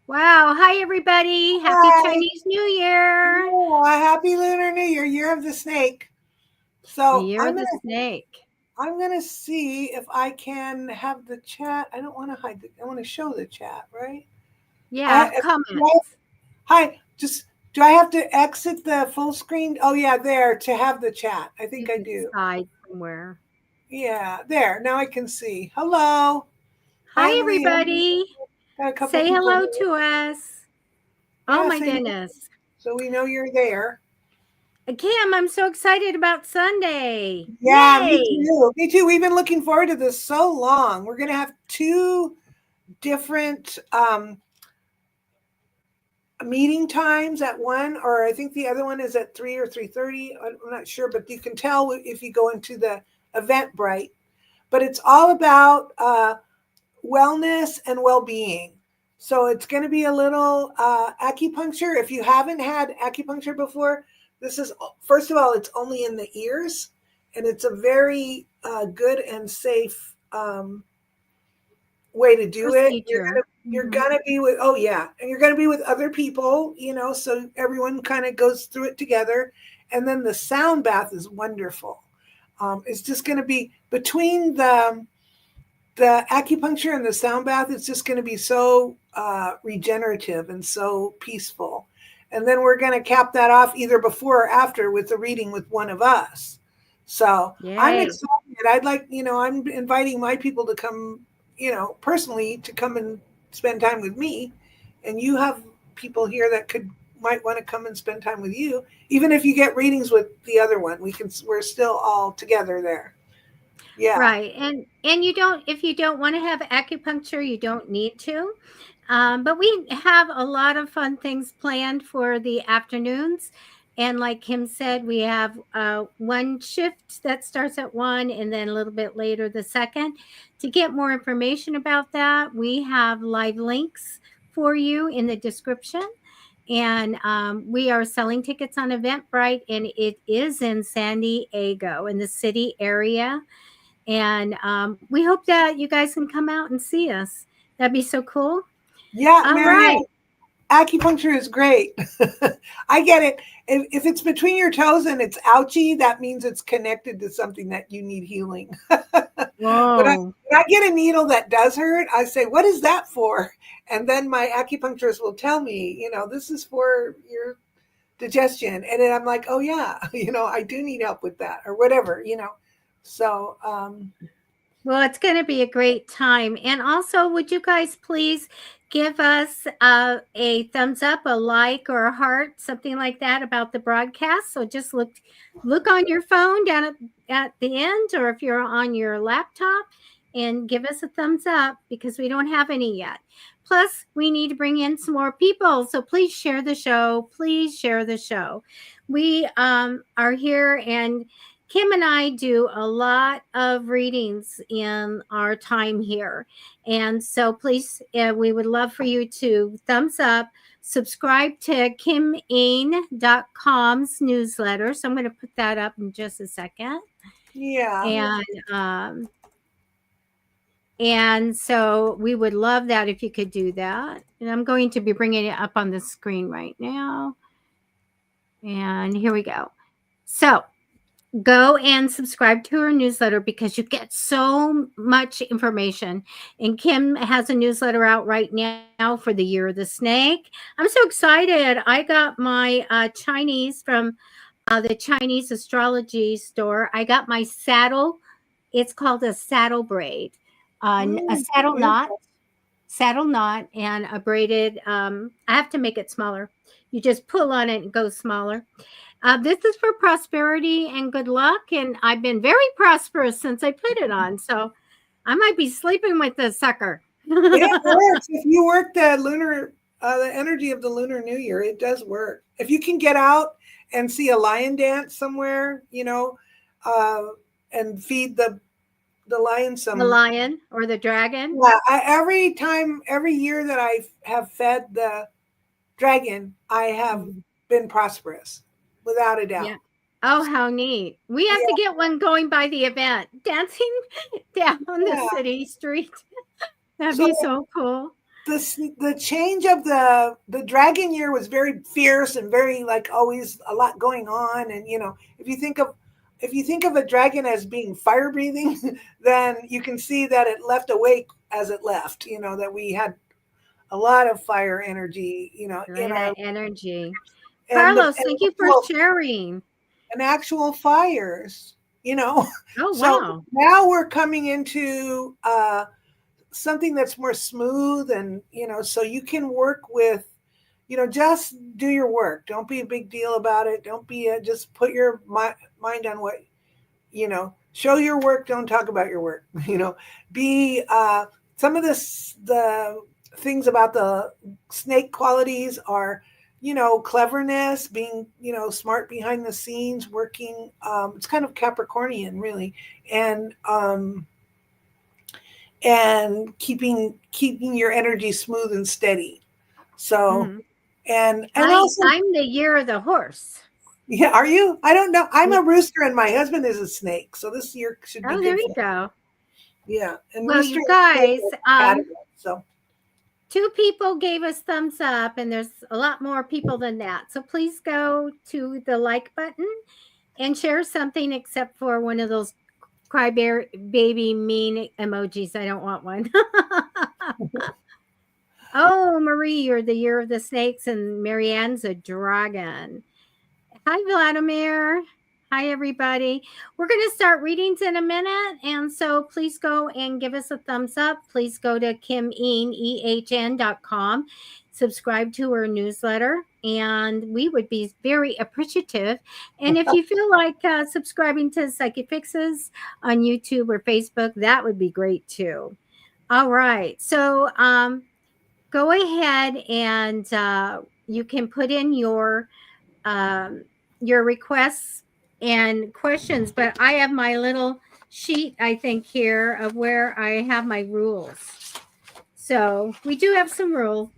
Wow. Hi, everybody. Happy Hi. Chinese New Year. Yeah, happy Lunar New Year, Year of the Snake. The So year I'm of the gonna snake. I'm gonna see if I can have the chat. I don't want to hide. I want to show the chat, right? Yeah, comments. Hi. Just do I have to exit the full screen? Oh yeah, there to have the chat. I think You I could do. side somewhere. Yeah, there. Now I can see. Hello. Hi, Hi, Emily. everybody. Got a couple Say people hello here. to us. Oh, Yeah, my say hello. goodness. So we know you're there. Kim, I'm so excited about Sunday. Yeah, me Yay. too. Me too. We've been looking forward to this so long. We're gonna have two different meeting times at one, or I think the other one is at 3 or 3:30. I'm not sure, but you can tell if you go into the Eventbrite. But it's all about wellness and well-being. So it's going to be a little acupuncture. If you haven't had acupuncture before, this is first of all, it's only in the ears, and it's a very good and safe way to do it. Procedure. You're Mhm. gonna be with and you're gonna be with other people, so everyone kind of goes through it together. And then the sound bath is wonderful. It's just gonna be between the acupuncture and the sound bath. It's just gonna be so regenerative and so peaceful. And then we're gonna cap that off either before or after with the reading with one of us. So I'm Yay. excited. I'd like, I'm inviting my people to come, personally to come and spend time with me. And you have people here that might want to come and spend time with you. Even if you get readings with the other one, we're still all together there. Yeah. Right. And you don't, if you don't want to have acupuncture, you don't need to. But we have a lot of fun things planned for the afternoons. And like Kim said, we have one shift that starts at 1 and then a little bit later the second. To get more information about that, we have live links for you in the description. And we are selling tickets on Eventbrite, and it is in San Diego in the city area. And we hope that you guys can come out and see us. That'd be so cool. Yeah, All Marianne, right. acupuncture is great. I get it. If it's between your toes and it's ouchy, that means it's connected to something that you need healing. Whoa. When I get a needle that does hurt, I say, "What is that for?" And then my acupuncturist will tell me, this is for your digestion. And then I'm like, "Oh yeah, I do need help with that or whatever. So, Well, it's going to be a great time. And also, would you guys please give us a thumbs up, a like, or a heart, something like that about the broadcast? So just look on your phone down at the end, or if you're on your laptop, and give us a thumbs up because we don't have any yet. Plus, we need to bring in some more people. So please share the show. Please share the show. We are here, and Kim and I do a lot of readings in our time here. And so please, we would love for you to thumbs up, subscribe to kimain.com's newsletter. So I'm going to put that up in just a second. yeah. And and so we would love that if you could do that. And I'm going to be bringing it up on the screen right now. And here we go. So go and subscribe to her newsletter because you get so much information. And Kim has a newsletter out right now for the Year of the Snake. I'm so excited. I got my Chinese from the Chinese astrology store. I got my saddle. It's called a saddle braid, a saddle knot, Beautiful. and a braided. I have to make it smaller. You just pull on it and it goes smaller. This is for prosperity and good luck, and I've been very prosperous since I put it on. So I might be sleeping with this sucker. It works. If you work the energy of the Lunar New Year, it does work. If you can get out and see a lion dance somewhere, uh, and feed the lion The some. lion or the dragon. Yeah, every year that I have fed the dragon, I have Mhm. been prosperous, without a Yeah. doubt. Oh, how neat. We have to Yeah, get one going by the event, dancing down the yeah. city street. That'd So be so cool. the change of the dragon year was very fierce and very like always a lot going on. And if you think of a dragon as being fire breathing, then you can see that it left a wake as it left. That we had a lot of fire energy. In Right, our that energy. and the Carlos, thank you for sharing. actual fires. Oh, So wow. now we're coming into something that's more smooth, and so you can work with, just do your work. Don't be a big deal about it. Don't be just put your mind on what, show your work. Don't talk about your work. Be some of the things about the snake qualities are, cleverness, being, smart behind the scenes, working. It's kind of Capricornian, really, and keeping your energy smooth and steady. So Mhm. and also, I'm the year of the horse. yeah, are you? I don't know. I'm Yeah. a rooster and my husband is a snake, so this year should be Oh, there good you for him. go. Yeah, and Well, rooster you and snake guys, are compatible. So two people gave us thumbs up, and there's a lot more people than that. So please go to the like button and share something except for one of those baby mean emojis. I don't want one. Oh, Marie, you're the year of the snakes, and Marianne's a dragon. Hi, Vladimir. Hi, everybody. We're going to start readings in a minute. And so please go and give us a thumbs up. Please go to kimehn.com, subscribe to her newsletter, and we would be very appreciative. And if you feel like subscribing to Psychic Fixes on YouTube or Facebook, that would be great too. All right. So go ahead and you can put in um, your requests and questions, but I have my little sheet, I think, here of where I have my rules. So we do have some rules.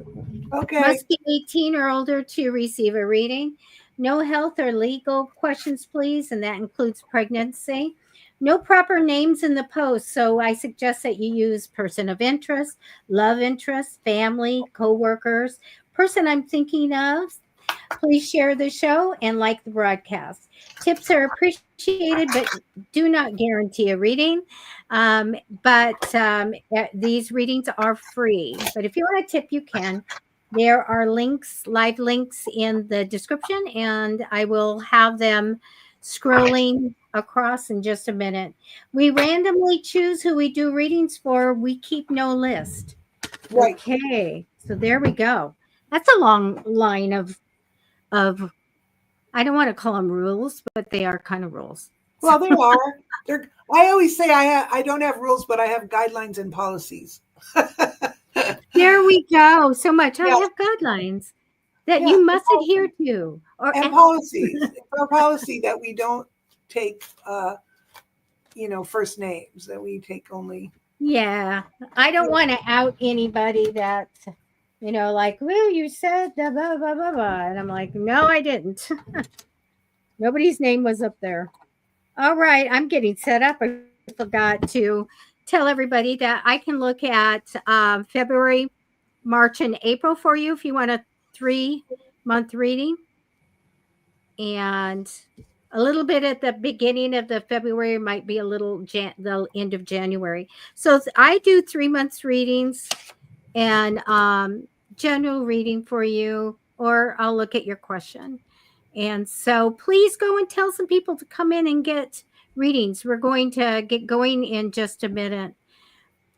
okay, Must be 18 or older to receive a reading. No health or legal questions, please, and that includes pregnancy. No proper names in the post, so I suggest that you use person of interest, love interest, family, coworkers, person I'm thinking of. Please share the show and like the broadcast. Tips are appreciated, but do not guarantee a reading. Um, but these readings are free. But if you want a tip, you can. There are links, live links in the description, and I will have them scrolling across in just a minute. We randomly choose who we do readings for. We keep no list. right. Okay, so there we go. That's a long line of I don't want to call them rules, but they are kind of rules. So Well, there are. There. I always say I don't have rules, but I have guidelines and policies. there we go. So much. I Yeah, have guidelines that yeah, you must adhere to. Or and policies. It's our policy that we don't take, first names. That we take only. yeah, I don't want to out anybody that like, well, you said the blah blah blah blah, and I'm like, no, I didn't. Nobody's name was up there. All right, I'm getting set up. I forgot to tell everybody that I can look at February, March, and April for you if you want a 3 month reading, and a little bit at the beginning of the February might be a little the end of January. So I do 3 months readings and general reading for you, or I'll look at your question. And so please go and tell some people to come in and get readings. We're going to get going in just a minute.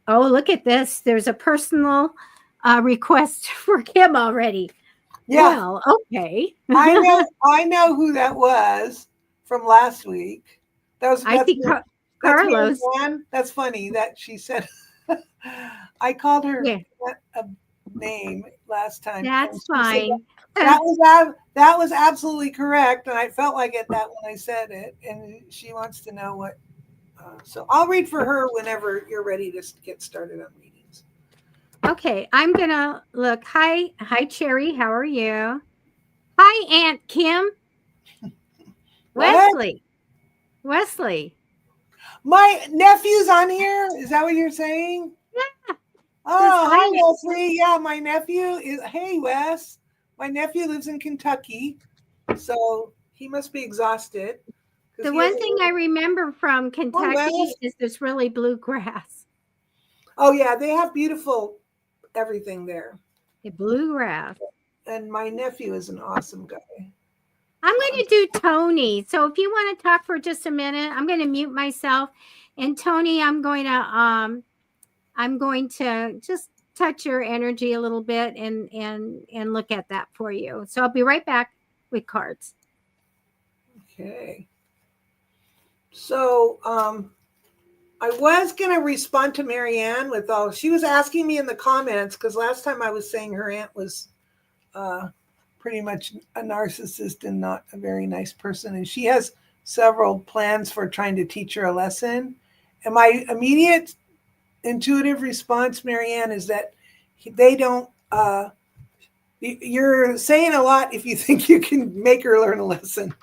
Oh, look at this. There's a personal request for Kim already. Yeah, Well, okay. I know. I know who that was from last week. That was I that's see that's Carlos. Marianne. That's funny that she said. I called her Yeah, a name last time, and that's she said fine. that was absolutely correct, and I felt like it that when I said it. And she wants to know what. So I'll read for her whenever you're ready to get started on readings. Okay, I'm gonna look. Hi, Cherry. How are you? Hi, Aunt Kim. What? Wesley. Wesley. My nephew's on here. Is that what you're saying? Yeah. Says Oh, hi. hi, Leslie. Yeah, my nephew is. Hey, Wes. My nephew lives in Kentucky, so he must be exhausted because The he has one a thing I little. remember from Hi, Kentucky Wes. is this really blue grass. Oh yeah, they have beautiful everything there. A blue grass. And my nephew is an awesome guy. I'm So going to do Tony. So if you want to talk for just a minute, I'm going to mute myself. And Tony, I'm going to just touch your energy a little bit and look at that for you. So I'll be right back with cards. okay. So I was gonna respond to Marianne with all she was asking me in the comments because last time I was saying her aunt was uh, pretty much a narcissist and not a very nice person, and she has several plans for trying to teach her a lesson. And my immediate intuitive response, Marianne, is that they don't. You're saying a lot if you think you can make her learn a lesson.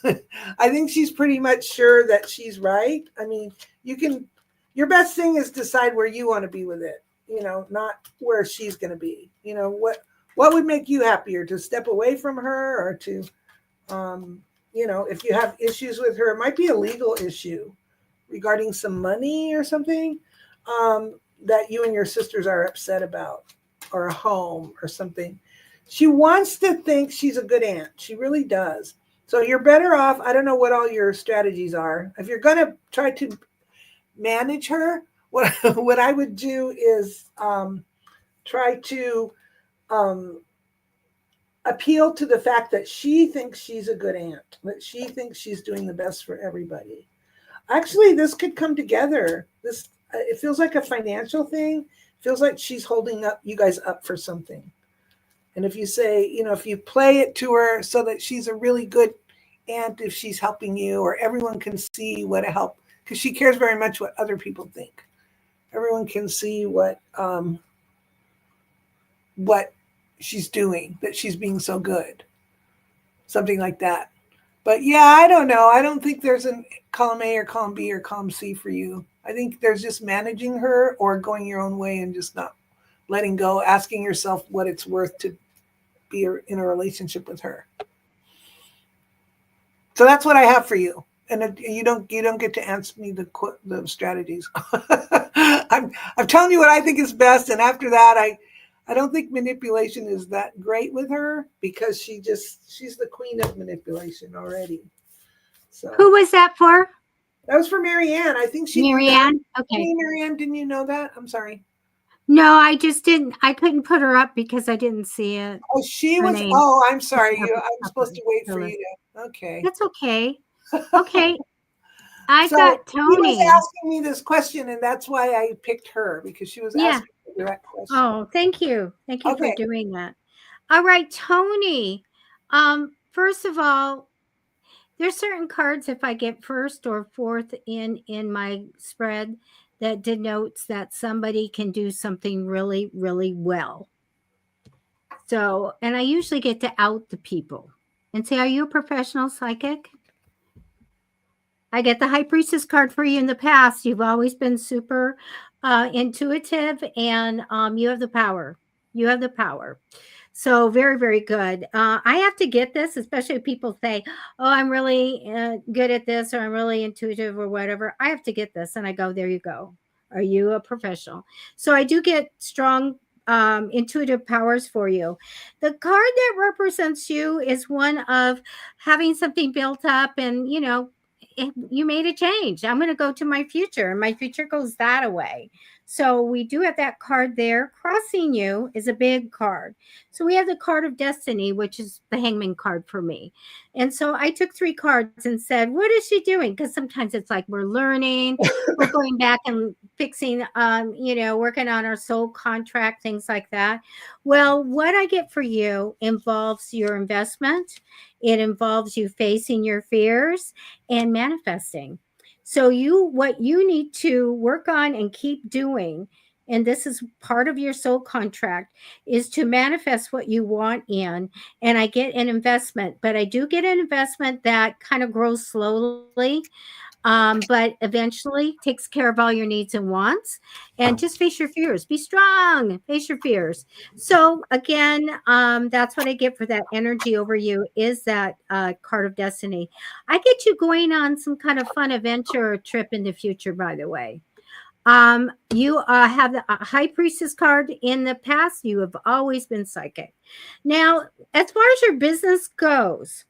I think she's pretty much sure that she's right. I mean, you can, your best thing is decide where you want to be with it, not where she's going to be. What would make you happier to step away from her or to, if you have issues with her, it might be a legal issue regarding some money or something that you and your sisters are upset about, or a home or something. She wants to think she's a good aunt. She really does. So you're better off. I don't know what all your strategies are. If you're going to try to manage her, what what I would do is try to um, appeal to the fact that she thinks she's a good aunt, that she thinks she's doing the best for everybody. Actually, this could come together. This it feels like a financial thing. It feels like she's holding up you guys up for something. And if you say, if you play it to her so that she's a really good aunt, if she's helping you, or everyone can see what a help, because she cares very much what other people think. Everyone can see what she's doing, that she's being so good, something like that. But yeah, I don't know. I don't think there's a column A or column B or column C for you. I think there's just managing her or going your own way and just not letting go, asking yourself what it's worth to be in a relationship with her. So that's what I have for you. And you don't get to answer me the strategies. I'm telling you what I think is best, and after that, I don't think manipulation is that great with her because she's the queen of manipulation already. So Who was that for? that was for Marianne. I think she knew that. Marianne? Okay. Hey, Marianne, didn't you know that? I'm sorry. No, I just didn't. I couldn't put her up because I didn't see it. Oh, she Her was. name. Oh, I'm sorry. Up I'm up supposed to wait the for list. you to. Okay. That's okay. Okay. I've So got he was Tony. asking me this question, and that's why I picked her because she was Yeah. asking a direct question. Oh, thank you. Thank you for Okay. doing that. All right, Tony. First of all, there's certain cards if I get first or fourth in my spread that denotes that somebody can do something really, really well. So, and I usually get to out the people and say, "Are you a professional psychic?" I get the High Priestess card for you in the past. You've always been super intuitive, and you have the power. You have the power. So very, very good. I have to get this, especially if people say, "Oh, I'm really good at this," or "I'm really intuitive," or whatever. I have to get this, and I go, "There you go. Are you a professional?" So I do get strong intuitive powers for you. The card that represents you is one of having something built up, and you made a change. I'm going to go to my future, and my future goes that away. So we do have that card there. Crossing you is a big card. So we have the card of destiny, which is the hangman card for me. And so I took three cards and said, what is she doing? Because sometimes it's like we're learning, we're going back and fixing, working on our soul contract, things like that. Well, what I get for you involves your investment. It involves you facing your fears and manifesting. So what you need to work on and keep doing, and this is part of your soul contract, is to manifest what you want in. And I get an investment, but I do get an investment that kind of grows slowly. but eventually takes care of all your needs and wants. And just face your fears. Be strong. Face your fears. So again, that's what I get for that energy over you is that card of destiny. I get you going on some kind of fun adventure or trip in the future, by the way. You have the high priestess card in the past. You have always been psychic. Now, as far as your business goes,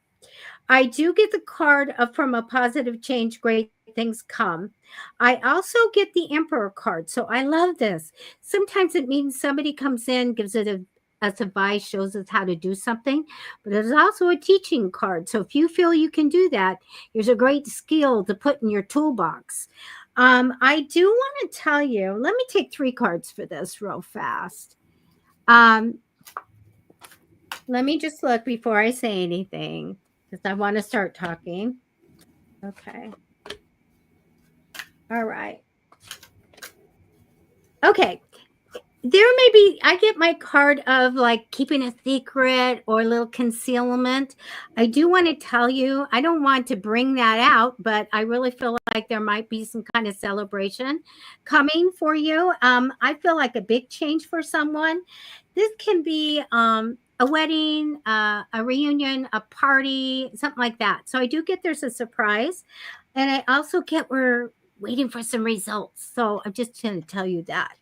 I do get the card of from a positive change, great things come. I also get the emperor card. So I love this. Sometimes it means somebody comes in, gives it us advice, shows us how to do something, but it's also a teaching card. So if you feel you can do that, here's a great skill to put in your toolbox. I do want to tell you, let me take 3 cards for this real fast. Um, let me just look before I say anything because I want to start talking. Okay. All right. Okay. There may be, I get my card of like keeping a secret or a little concealment. I do want to tell you, I don't want to bring that out, but I really feel like there might be some kind of celebration coming for you. I feel like a big change for someone. This can be a wedding, a reunion, a party, something like that. So I do get there's a surprise. And I also get we're waiting for some results. So I'm just going to tell you that.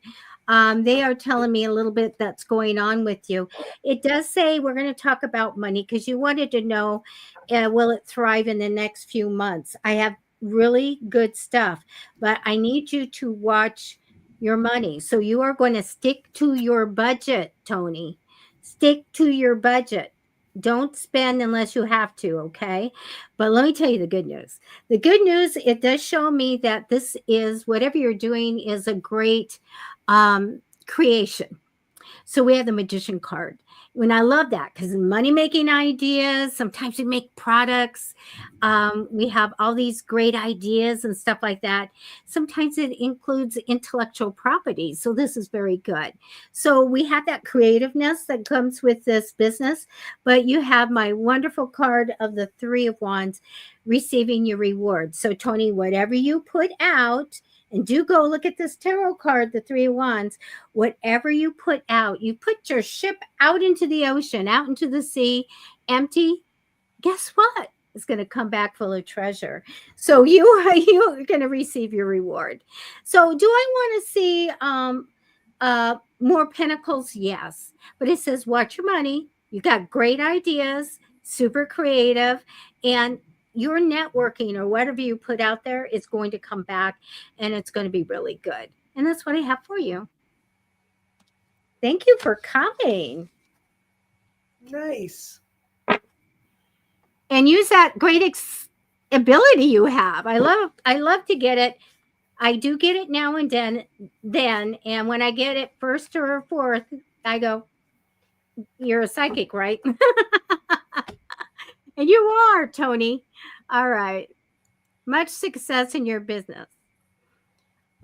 They are telling me a little bit that's going on with you. It does say we're going to talk about money because you wanted to know will it thrive in the next few months? I have really good stuff, but I need you to watch your money. So you are going to stick to your budget, Tony. Stick to your budget. Don't spend unless you have to, okay? But let me tell you the good news. The good news, it does show me that this is whatever you're doing is a great creation. So we have the magician card. And I love that because money making ideas, sometimes we make products. We have all these great ideas and stuff like that. Sometimes it includes intellectual property. So this is very good. So we have that creativeness that comes with this business. But you have my wonderful card of the 3 of Wands receiving your reward. So, Tony, whatever you put out, and do go look at this tarot card, the 3 of Wands. Whatever you put out, you put your ship out into the ocean, out into the sea, empty. Guess what? It's going to come back full of treasure. So you're going to receive your reward. So do I want to see more pentacles? Yes, but it says watch your money. You got great ideas, super creative, and your networking or whatever you put out there is going to come back and it's going to be really good. And that's what I have for you. Thank you for coming. Nice. And use that great ability you have. I love to get it. I do get it now and then and when I get it first or fourth, I go, you're a psychic, right? And you are, Tony. All right. Much success in your business.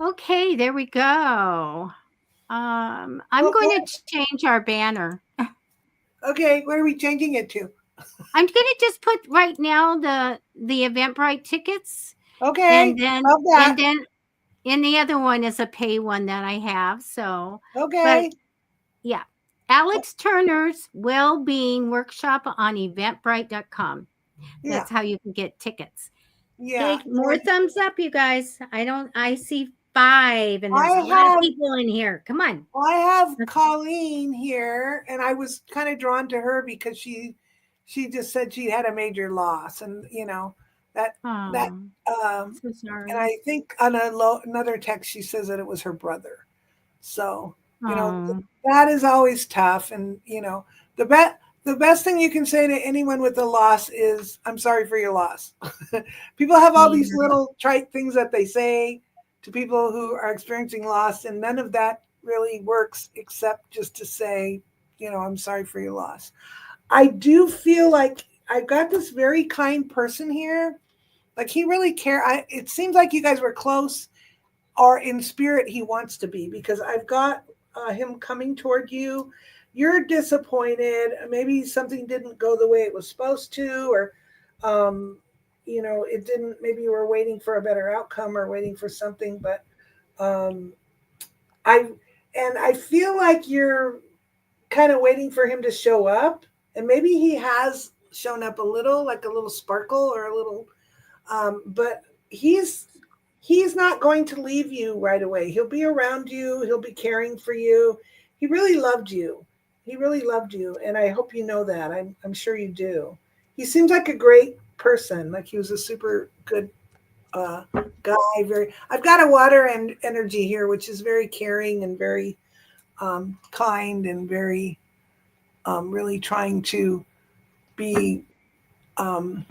Okay, there we go. I'm Well, going to change our banner. okay, where are we changing it to? I'm going to just put right now the Eventbrite tickets, Okay, and then love that. and the other one is a pay one that I have. So, but Okay, yeah, Alex Turner's Wellbeing Workshop on Eventbrite.com. yeah, That's how you can get tickets. yeah. Okay, more thumbs up, you guys. I see 5, and I there's a lot of have people in here. Come on. I have Colleen here, and I was kind of drawn to her because she just said she had a major loss, and that that Oh, so and sorry. I think on another text she says that it was her brother. So Oh, that is always tough, and the best thing you can say to anyone with a loss is "I'm sorry for your loss." People have all these yeah. little trite things that they say to people who are experiencing loss, and none of that really works except just to say, I'm sorry for your loss. I do feel like I've got this very kind person here. Like he really it seems like you guys were close, or in spirit he wants to be, because I've got him coming toward you. You're disappointed. Maybe something didn't go the way it was supposed to, or it didn't, maybe you were waiting for a better outcome or waiting for something, but um, I, and I feel like you're kind of waiting for him to show up, and maybe he has shown up a little, like a little sparkle or a little, but he's he's not going to leave you right away. He'll be around you. He'll be caring for you. He really loved you. He really loved you, and I hope you know that. I'm sure you do. He seems like a great person. Like he was a super good uh, guy. Very. I've got a water and energy here, which is very caring and very kind and very really trying to be um,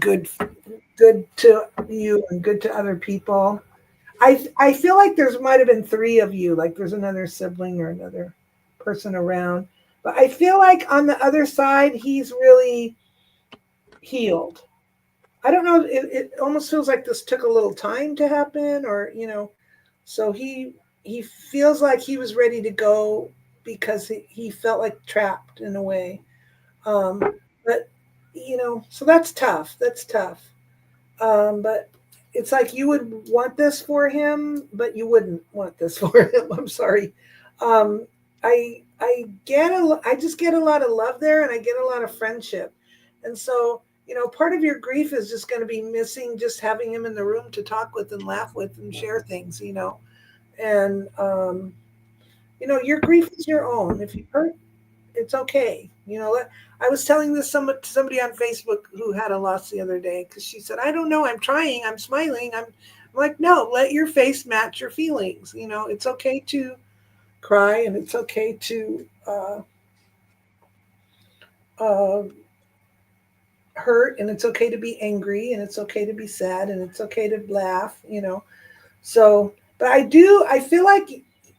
good good to you and good to other people. I feel like there's might have been three of you, like there's another sibling or another person around. But I feel like on the other side, he's really healed. I don't know. It almost feels like this took a little time to happen, or so he feels like he was ready to go because he felt like trapped in a way. Um, but so that's tough. That's tough. But it's like you would want this for him, but you wouldn't want this for him. I'm sorry. Um, I just get a lot of love there, and I get a lot of friendship, and so part of your grief is just going to be missing just having him in the room to talk with and laugh with and share things, and your grief is your own. If you hurt, it's okay. I was telling this to somebody on Facebook who had a loss the other day because she said, "I don't know. I'm trying. I'm smiling. I'm like, no. Let your face match your feelings. It's okay to cry and it's okay to uh, hurt and it's okay to be angry and it's okay to be sad and it's okay to laugh. So, but I feel like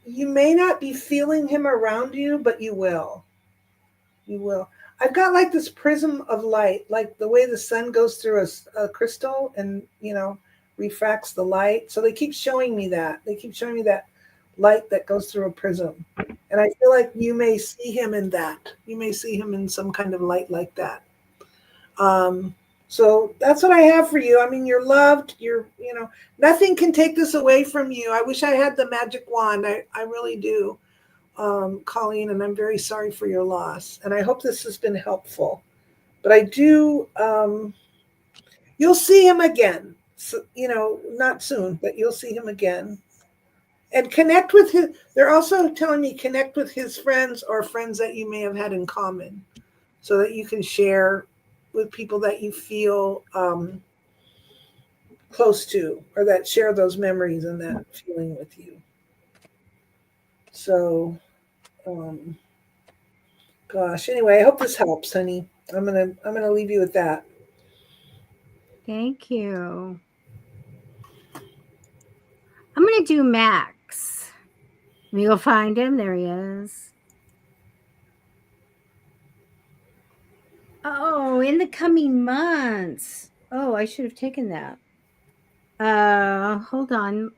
you may not be feeling him around you, but you will. You will. I've got like this prism of light, like the way the sun goes through a crystal and, refracts the light. So they keep showing me that. They keep showing me that light that goes through a prism. And I feel like you may see him in that. You may see him in some kind of light like that. Um, so that's what I have for you. I mean, you're loved. Nothing can take this away from you. I wish I had the magic wand. I really do, Colleen, and I'm very sorry for your loss. And I hope this has been helpful. But I do, you'll see him again. So, not soon, but you'll see him again. And connect with his, they're also telling me connect with his friends or friends that you may have had in common so that you can share with people that you feel close to or that share those memories and that feeling with you. So, um, gosh. Anyway, I hope this helps, honey. I'm gonna leave you with that. Thank you. I'm going to do Max. Let me go find him. There he is. Oh, in the coming months. Oh, I should have taken that. Hold on.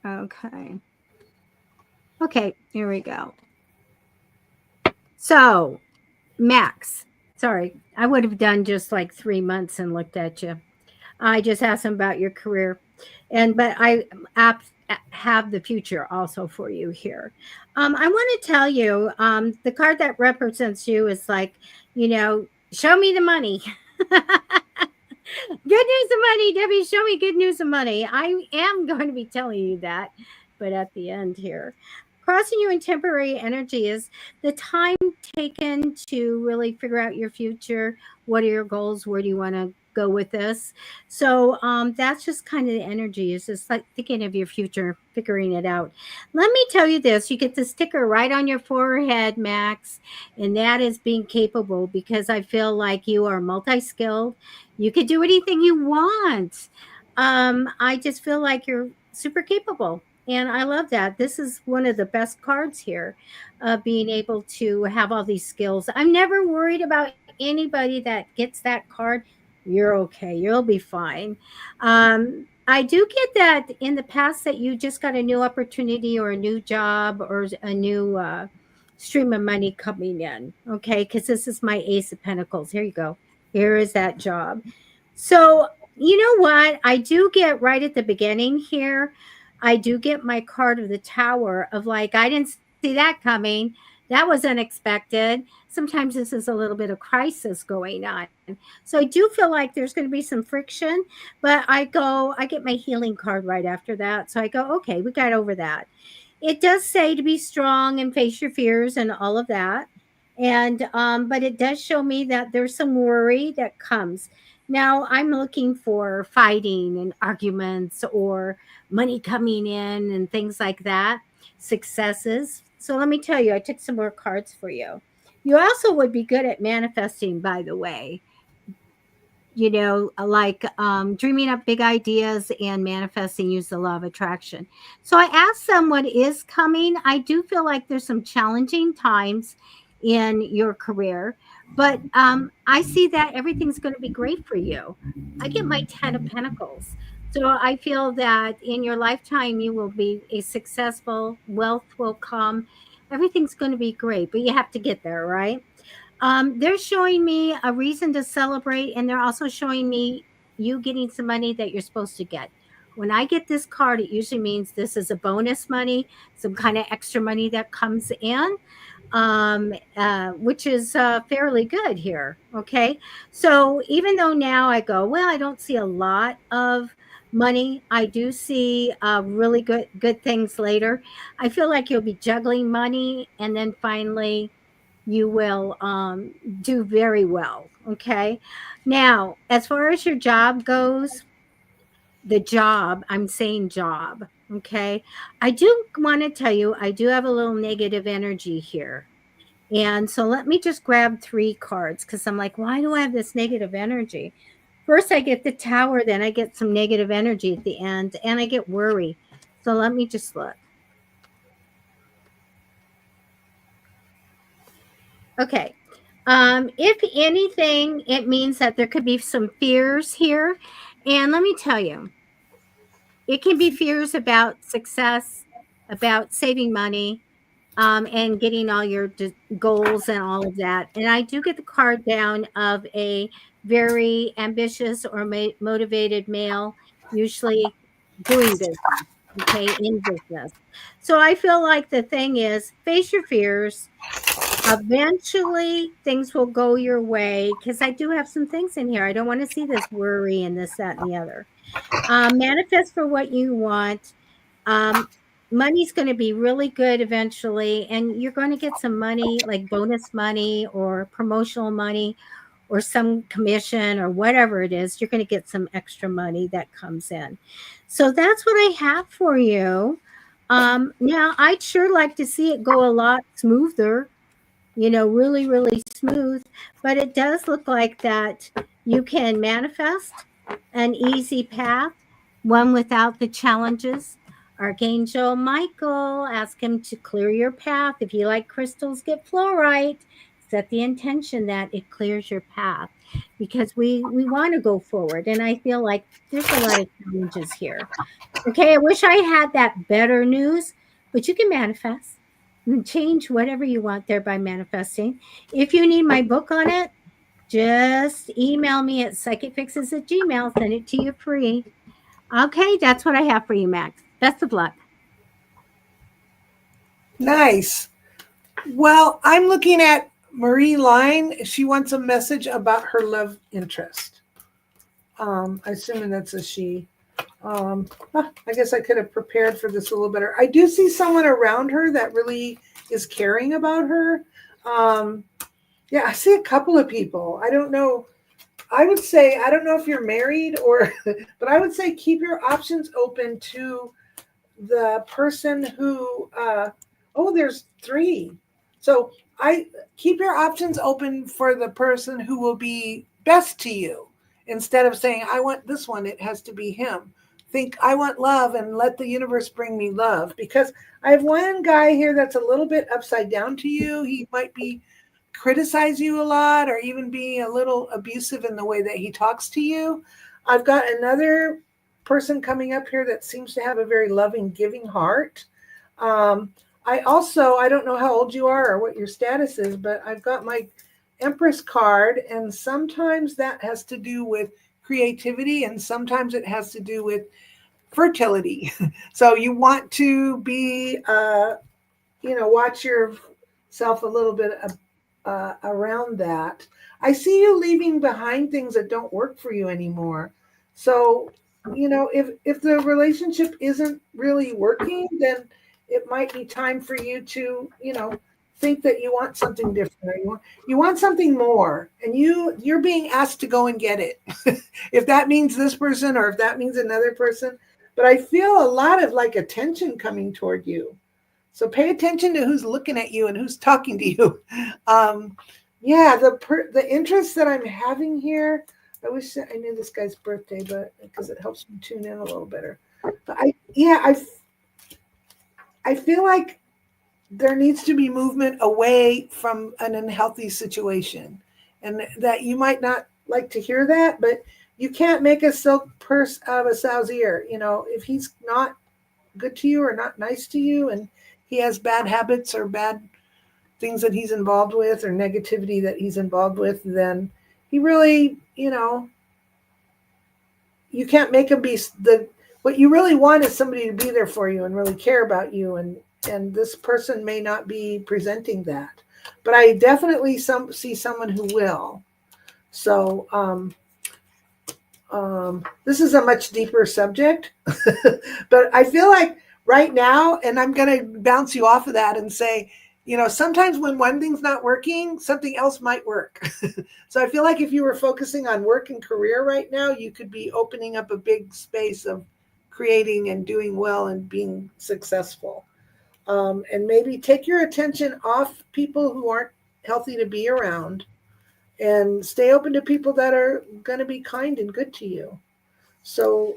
Okay. Okay, here we go. So, Max. Sorry, I would have done just like 3 months and looked at you. I just asked him about your career, but I have the future also for you here. I want to tell you, the card that represents you is like, show me the money. Good news of money, Debbie. Show me good news of money. I am going to be telling you that, but at the end here. Crossing you in temporary energy is the time taken to really figure out your future. What are your goals? Where do you want to go with this? So that's just kind of the energy. It's just like thinking of your future, figuring it out. Let me tell you this: you get the sticker right on your forehead, Max, and that is being capable because I feel like you are multi-skilled. You could do anything you want. I just feel like you're super capable. And I love that. This is one of the best cards here, being able to have all these skills. I'm never worried about anybody that gets that card. You're okay. You'll be fine. Um, I do get that in the past that you just got a new opportunity or a new job or a new stream of money coming in. Okay. Because this is my Ace of Pentacles. Here you go. Here is that job. So, you know what? I do get right at the beginning here, I do get my card of the Tower of like, I didn't see that coming. That was unexpected. Sometimes this is a little bit of crisis going on. So I do feel like there's going to be some friction, but I get my healing card right after that. So I go, okay, we got over that. It does say to be strong and face your fears and all of that. And but it does show me that there's some worry that comes. Now I'm looking for fighting and arguments or money coming in and things like that, successes. So let me tell you, I took some more cards for you. You also would be good at manifesting, by the way, like dreaming up big ideas and manifesting, use the law of attraction. So I asked them what is coming. I do feel like there's some challenging times in your career, but I see that everything's going to be great for you. I get my 10 of Pentacles. So I feel that in your lifetime, you will be a successful, wealth will come. Everything's going to be great, but you have to get there, right? They're showing me a reason to celebrate, and they're also showing me you getting some money that you're supposed to get. When I get this card, it usually means this is a bonus money, some kind of extra money that comes in, which is fairly good here. Okay. So even though now I go, well, I don't see a lot of money, I do see really good things later. I feel like you'll be juggling money, and then finally you will do very well. Okay. Now, as far as your job goes, the job, I'm saying job. Okay. I do want to tell you, I do have a little negative energy here. And so let me just grab three cards because I'm like, why do I have this negative energy? First, I get the Tower, then I get some negative energy at the end, and I get worry. So let me just look. Okay. If anything, it means that there could be some fears here. And let me tell you, it can be fears about success, about saving money, and getting all your goals and all of that. And I do get the card down of a very ambitious or motivated male, usually doing business, okay, in business. So I feel like the thing is face your fears. Eventually, things will go your way because I do have some things in here. I don't want to see this worry and this, that, and the other. Manifest for what you want. Um, Money's going to be really good eventually, and you're going to get some money like bonus money or promotional money or some commission or whatever it is. You're going to get some extra money that comes in. So that's what I have for you. Now, I'd sure like to see it go a lot smoother, really, really smooth. But it does look like that you can manifest an easy path, one without the challenges. Archangel Michael, ask him to clear your path. If you like crystals, get fluorite. Set the intention that it clears your path because we want to go forward. And I feel like there's a lot of challenges here. Okay, I wish I had that better news, but you can manifest and change whatever you want there by manifesting. If you need my book on it, just email me at psychicfixes@gmail. Send it to you free. Okay, that's what I have for you, Max. Best of luck. Nice. Well, I'm looking at Marie Line. She wants a message about her love interest. Assuming that's a she. I guess I could have prepared for this a little better. I do see someone around her that really is caring about her. Yeah, I see a couple of people. I don't know. I would say, I don't know if you're married or, but I would say keep your options open to the person who, oh, there's three. So I keep your options open for the person who will be best to you. Instead of saying, I want this one, it has to be him. Think, I want love and let the universe bring me love. Because I have one guy here that's a little bit upside down to you. He might be criticize you a lot or even being a little abusive in the way that he talks to you. I've got another person coming up here that seems to have a very loving, giving heart. Um, I also, I don't know how old you are or what your status is, but I've got my Empress card, and sometimes that has to do with creativity, and sometimes it has to do with fertility. So you want to be, watch yourself a little bit around that. I see you leaving behind things that don't work for you anymore. So, if the relationship isn't really working, then it might be time for you to, think that you want something different. Or you want something more, and you're being asked to go and get it. If that means this person or if that means another person, but I feel a lot of like attention coming toward you. So pay attention to who's looking at you and who's talking to you. Um, yeah, the interest that I'm having here. I wish I knew this guy's birthday, but because it helps me tune in a little better. But I feel like there needs to be movement away from an unhealthy situation, and that you might not like to hear that, but you can't make a silk purse out of a sow's ear. If he's not good to you or not nice to you, and he has bad habits or bad things that he's involved with or negativity that he's involved with, then he really, you can't make him be the what you really want is somebody to be there for you and really care about you, and this person may not be presenting that, but I definitely see someone who will. So this is a much deeper subject, but I feel like right now, and I'm going to bounce you off of that and say, sometimes when one thing's not working, something else might work. So I feel like if you were focusing on work and career right now, you could be opening up a big space of creating and doing well and being successful. And maybe take your attention off people who aren't healthy to be around, and stay open to people that are going to be kind and good to you. So,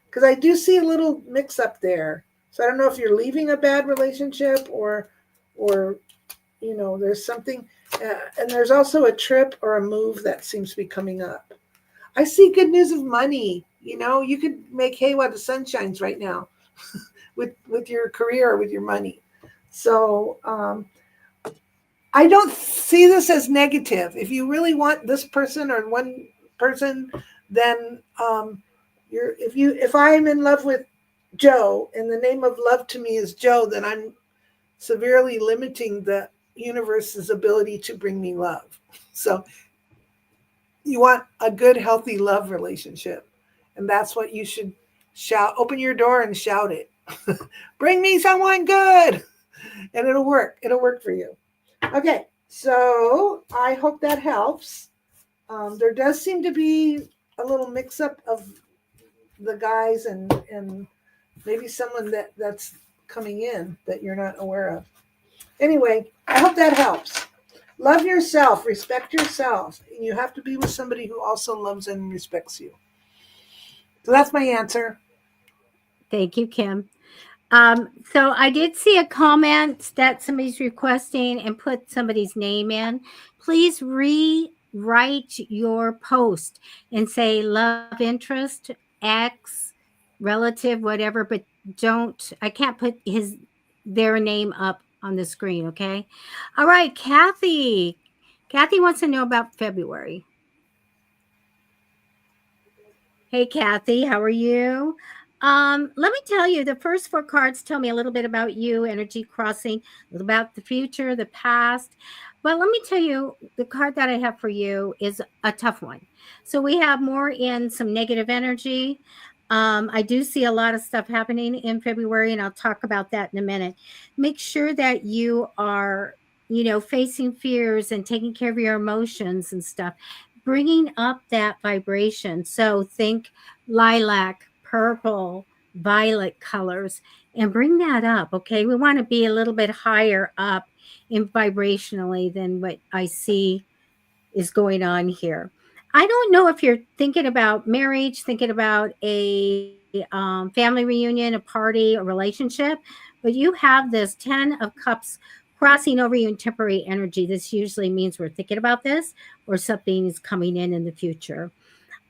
because I do see a little mix up there. So I don't know if you're leaving a bad relationship, or there's something, and there's also a trip or a move that seems to be coming up. I see good news of money. You could make hay while the sun shines right now, with your career or with your money. So I don't see this as negative. If you really want this person or one person, then if I'm in love with Joe and the name of love to me is Joe, then I'm severely limiting the universe's ability to bring me love. So you want a good, healthy love relationship, and that's what you should shout. Open your door and shout it. Bring me someone good, and it'll work. It'll work for you. Okay, so I hope that helps. There does seem to be a little mix up of the guys, and maybe someone that's coming in that you're not aware of. Anyway, I hope that helps. Love yourself, respect yourself. You have to be with somebody who also loves and respects you. So that's my answer. Thank you, Kim. So I did see a comment that somebody's requesting and put somebody's name in. Please rewrite your post and say love interest, ex, relative, whatever, but don't, I can't put their name up on the screen, okay? All right, Kathy. Kathy wants to know about February. Hey, Kathy, how are you? Let me tell you, the first four cards tell me a little bit about you, energy crossing, a little about the future, the past. But let me tell you, the card that I have for you is a tough one. So we have more in some negative energy. I do see a lot of stuff happening in February, and I'll talk about that in a minute. Make sure that you are, facing fears and taking care of your emotions and stuff, bringing up that vibration. So think lilac, purple, violet colors, and bring that up. Okay. We want to be a little bit higher up in vibrationally than what I see is going on here. I don't know if you're thinking about marriage, thinking about a family reunion, a party, a relationship, but you have this 10 of Cups crossing over you in temporary energy. This usually means we're thinking about this or something is coming in the future.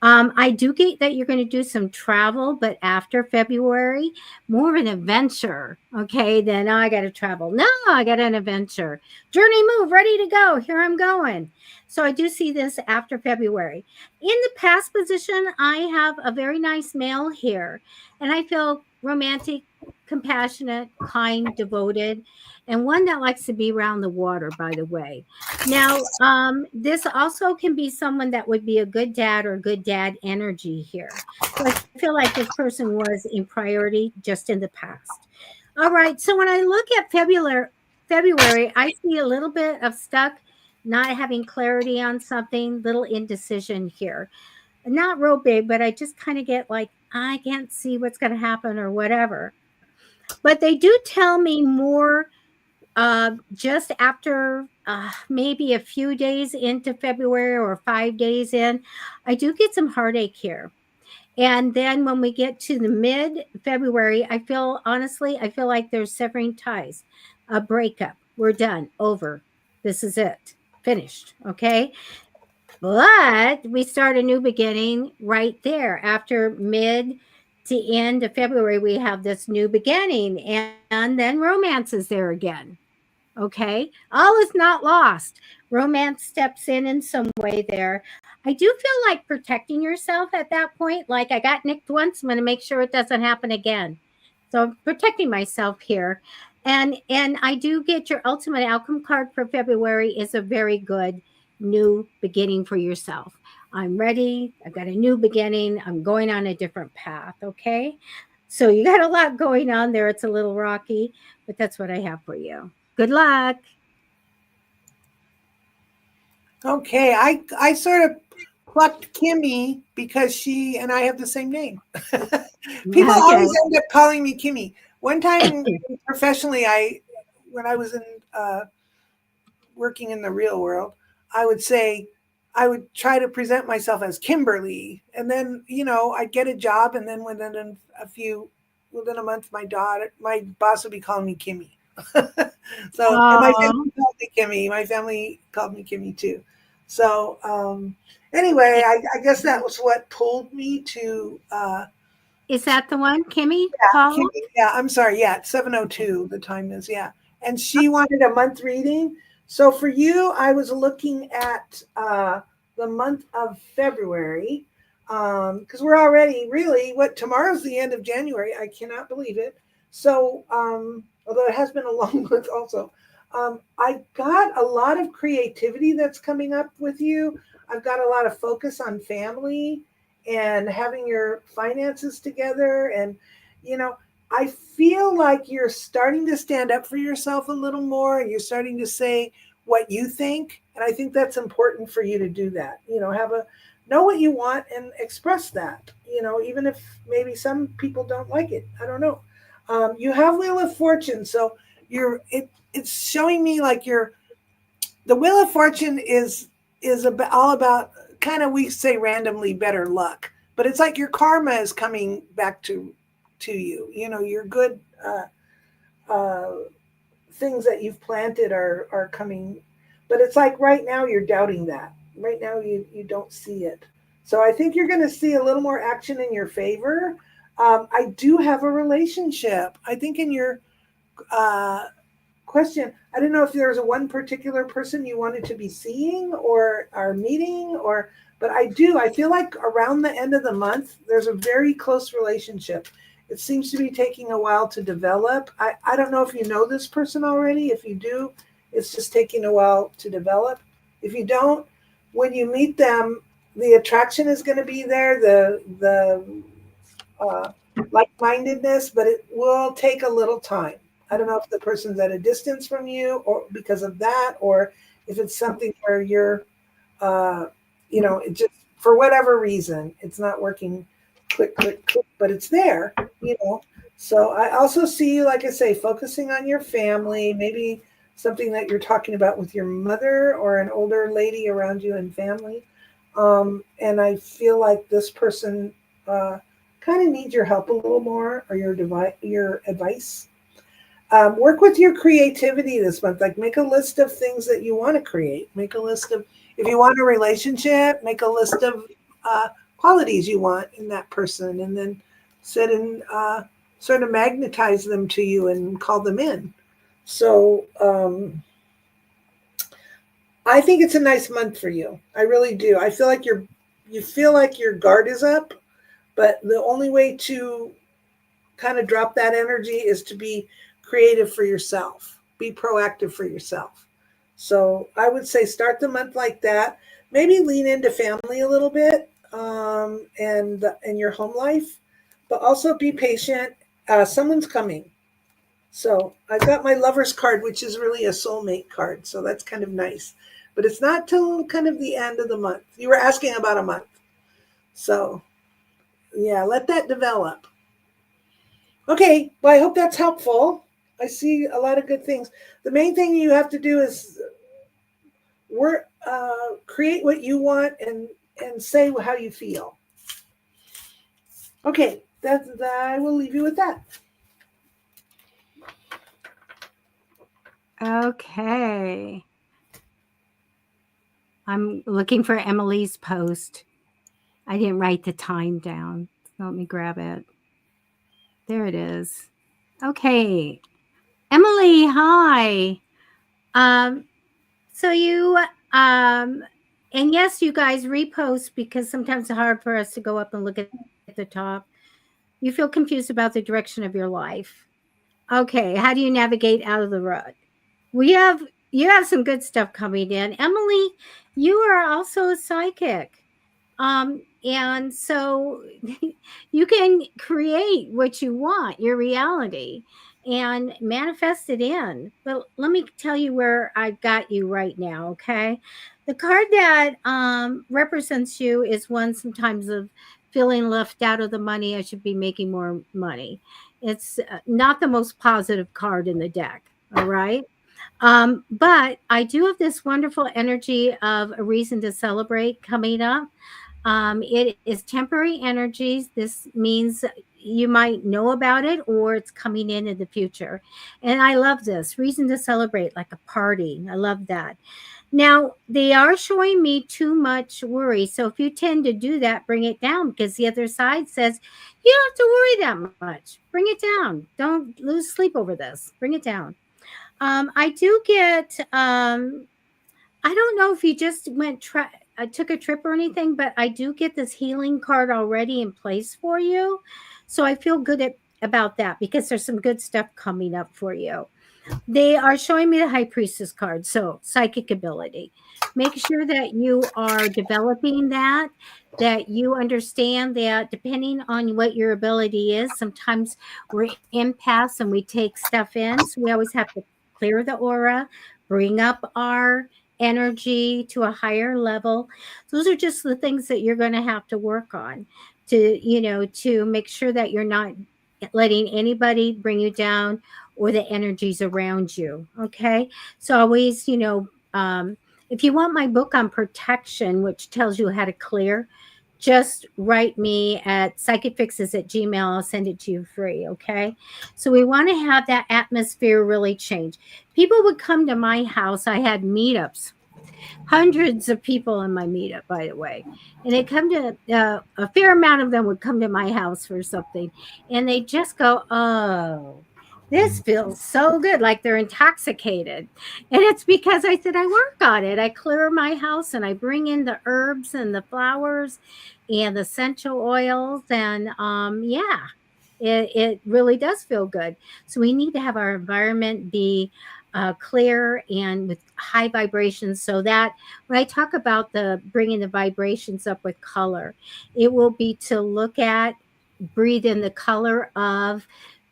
I do get that you're going to do some travel, but after February, more of an adventure. Okay, then I got to travel. No, I got an adventure. Journey move, ready to go. Here I'm going. So I do see this after February. In the past position, I have a very nice male here, and I feel romantic, compassionate, kind, devoted, and one that likes to be around the water, by the way. Now, this also can be someone that would be a good dad or a good dad energy here. So I feel like this person was in priority just in the past. All right. So when I look at February, I see a little bit of stuck, not having clarity on something, little indecision here. Not real big, but I just kind of get like, I can't see what's going to happen or whatever. But they do tell me more just after maybe a few days into February or 5 days in, I do get some heartache here. And then when we get to the mid February, I feel honestly, I feel like there's severing ties, a breakup. We're done, over. This is it, finished. Okay. But we start a new beginning right there after mid to end of February. We have this new beginning, and then romance is there again. Okay. All is not lost. Romance steps in some way there. I do feel like protecting yourself at that point. Like I got nicked once, I'm going to make sure it doesn't happen again. So I'm protecting myself here. And I do get your ultimate outcome card for February is a very good new beginning for yourself. I'm ready. I've got a new beginning. I'm going on a different path. Okay. So you got a lot going on there. It's a little rocky, but that's what I have for you. Good luck. Okay, I sort of plucked Kimmy because she and I have the same name. People Okay. always end up calling me Kimmy. One time professionally, I when I was in working in the real world, I would say I would try to present myself as Kimberly, and then I'd get a job, and then within a month, my boss would be calling me Kimmy. So, and my Oh, family called me Kimmy. My family called me Kimmy too. So, anyway, I guess that was what pulled me to is that the one, Kimmy yeah, Paula? Kimmy. Yeah, I'm sorry. Yeah, it's 7:02. The time is, yeah. And she wanted a month reading. So for you, I was looking at the month of February because we're already really tomorrow's the end of January. I cannot believe it. So although it has been a long month, also, I got a lot of creativity that's coming up with you. I've got a lot of focus on family and having your finances together, and you know I feel like you're starting to stand up for yourself a little more, and you're starting to say what you think, and I think that's important for you to do that. Have a know what you want and express that. Even if maybe some people don't like it, I don't know. You have Wheel of Fortune, so it's showing me like the Wheel of Fortune is all about, kind of, we say randomly, better luck, but it's like your karma is coming back to you. Your good uh, things that you've planted are coming, but it's like right now you're doubting that. Right now you don't see it. So I think you're going to see a little more action in your favor. I do have a relationship. I think in your uh, question. I don't know if there's a one particular person you wanted to be seeing or are meeting, but I do. I feel like around the end of the month, there's a very close relationship. It seems to be taking a while to develop. I don't know if you know this person already. If you do, it's just taking a while to develop. If you don't, when you meet them, the attraction is going to be there. The uh, like-mindedness, but it will take a little time. I don't know if the person's at a distance from you, or because of that, or if it's something where you're, it just, for whatever reason, it's not working. Click, click, click, but it's there. So I also see you, like I say, focusing on your family, maybe something that you're talking about with your mother or an older lady around you in family. And I feel like this person kind of needs your help a little more, or your advice. Work with your creativity this month. Like, make a list of things that you want to create. Make a list of, if you want a relationship, make a list of qualities you want in that person, and then sit and sort of magnetize them to you and call them in. So I think it's a nice month for you. I really do. I feel like you feel like your guard is up, but the only way to kind of drop that energy is to be creative for yourself. Be proactive for yourself. So I would say start the month like that. Maybe lean into family a little bit, and your home life, but also be patient. Someone's coming. So I've got my lover's card, which is really a soulmate card. So that's kind of nice. But it's not till kind of the end of the month. You were asking about a month. So yeah, let that develop. Okay, well, I hope that's helpful. I see a lot of good things. The main thing you have to do is work, create what you want, and say how you feel. Okay, I will leave you with that. Okay. I'm looking for Emily's post. I didn't write the time down. Let me grab it. There it is. Okay. Emily, hi. Um, so you and yes, you guys repost because sometimes it's hard for us to go up and look at the top. You feel confused about the direction of your life. Okay, how do you navigate out of the rut? We have you have some good stuff coming in. Emily, you are also a psychic. And so you can create what you want, your reality, and manifest it in. But let me tell you where I've got you right now, okay? The card that represents you is one sometimes of feeling left out of the money. I should be making more money. It's not the most positive card in the deck, all right? But I do have this wonderful energy of a reason to celebrate coming up. It is temporary energies. This means you might know about it or it's coming in the future. And I love this reason to celebrate, like a party. I love that. Now, they are showing me too much worry. So if you tend to do that, bring it down because the other side says you don't have to worry that much. Bring it down. Don't lose sleep over this. Bring it down. I do get I don't know if you just took a trip or anything, but I do get this healing card already in place for you. So I feel good about that because there's some good stuff coming up for you. They are showing me the High Priestess card, so psychic ability. Make sure that you are developing that, that you understand that depending on what your ability is, sometimes we're empaths and we take stuff in. So we always have to clear the aura, bring up our energy to a higher level. Those are just the things that you're going to have to work on to make sure that you're not letting anybody bring you down or the energies around you. Okay. So always, if you want my book on protection, which tells you how to clear, just write me at psychicfixes@gmail. I'll send it to you free. Okay. So we want to have that atmosphere really change. People would come to my house. I had meetups, hundreds of people in my meetup, by the way, and they come to a fair amount of them would come to my house for something, and they just go, "Oh, this feels so good," like they're intoxicated, and it's because I said I work on it. I clear my house and I bring in the herbs and the flowers and the essential oils, and yeah. It really does feel good. So we need to have our environment be clear and with high vibrations so that when I talk about the bringing the vibrations up with color, it will be to look at, breathe in the color of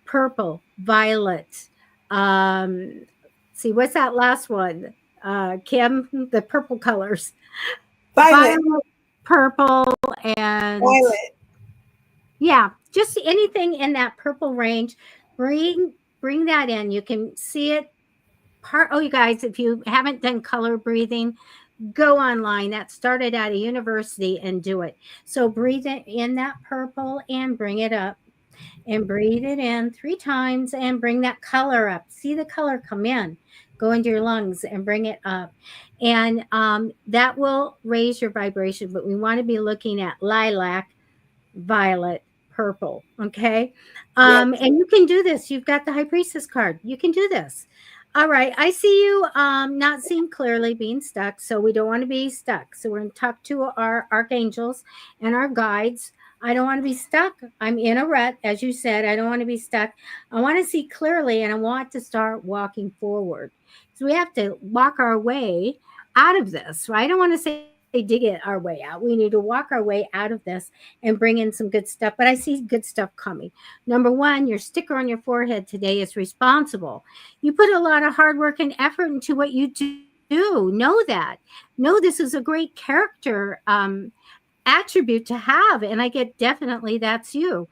purple, violet. Um, see, what's that last one? Kim, the purple colors, Violet, violet, purple, and violet. yeah, just anything in that purple range. Bring that in. You can see it oh, you guys, if you haven't done color breathing, go online. That started at a university and do it. So breathe it in that purple and bring it up and breathe it in 3 times and bring that color up. See the color come in. go into your lungs and bring it up. And that will raise your vibration. But we want to be looking at lilac, violet, purple. Okay. Yes. And you can do this. You've got the high priestess card. You can do this. All right. I see you not seeing clearly, being stuck. So we don't want to be stuck. So we're going to talk to our archangels and our guides. I don't want to be stuck. I'm in a rut, as you said. I don't want to be stuck. I want to see clearly and I want to start walking forward. So we have to walk our way out of this, right? I don't want to say dig it our way out. We need to walk our way out of this and bring in some good stuff. But I see good stuff coming. Number one, your sticker on your forehead today is responsible. You put a lot of hard work and effort into what you do. Know that. Know this is a great character attribute to have. And I get definitely that's you.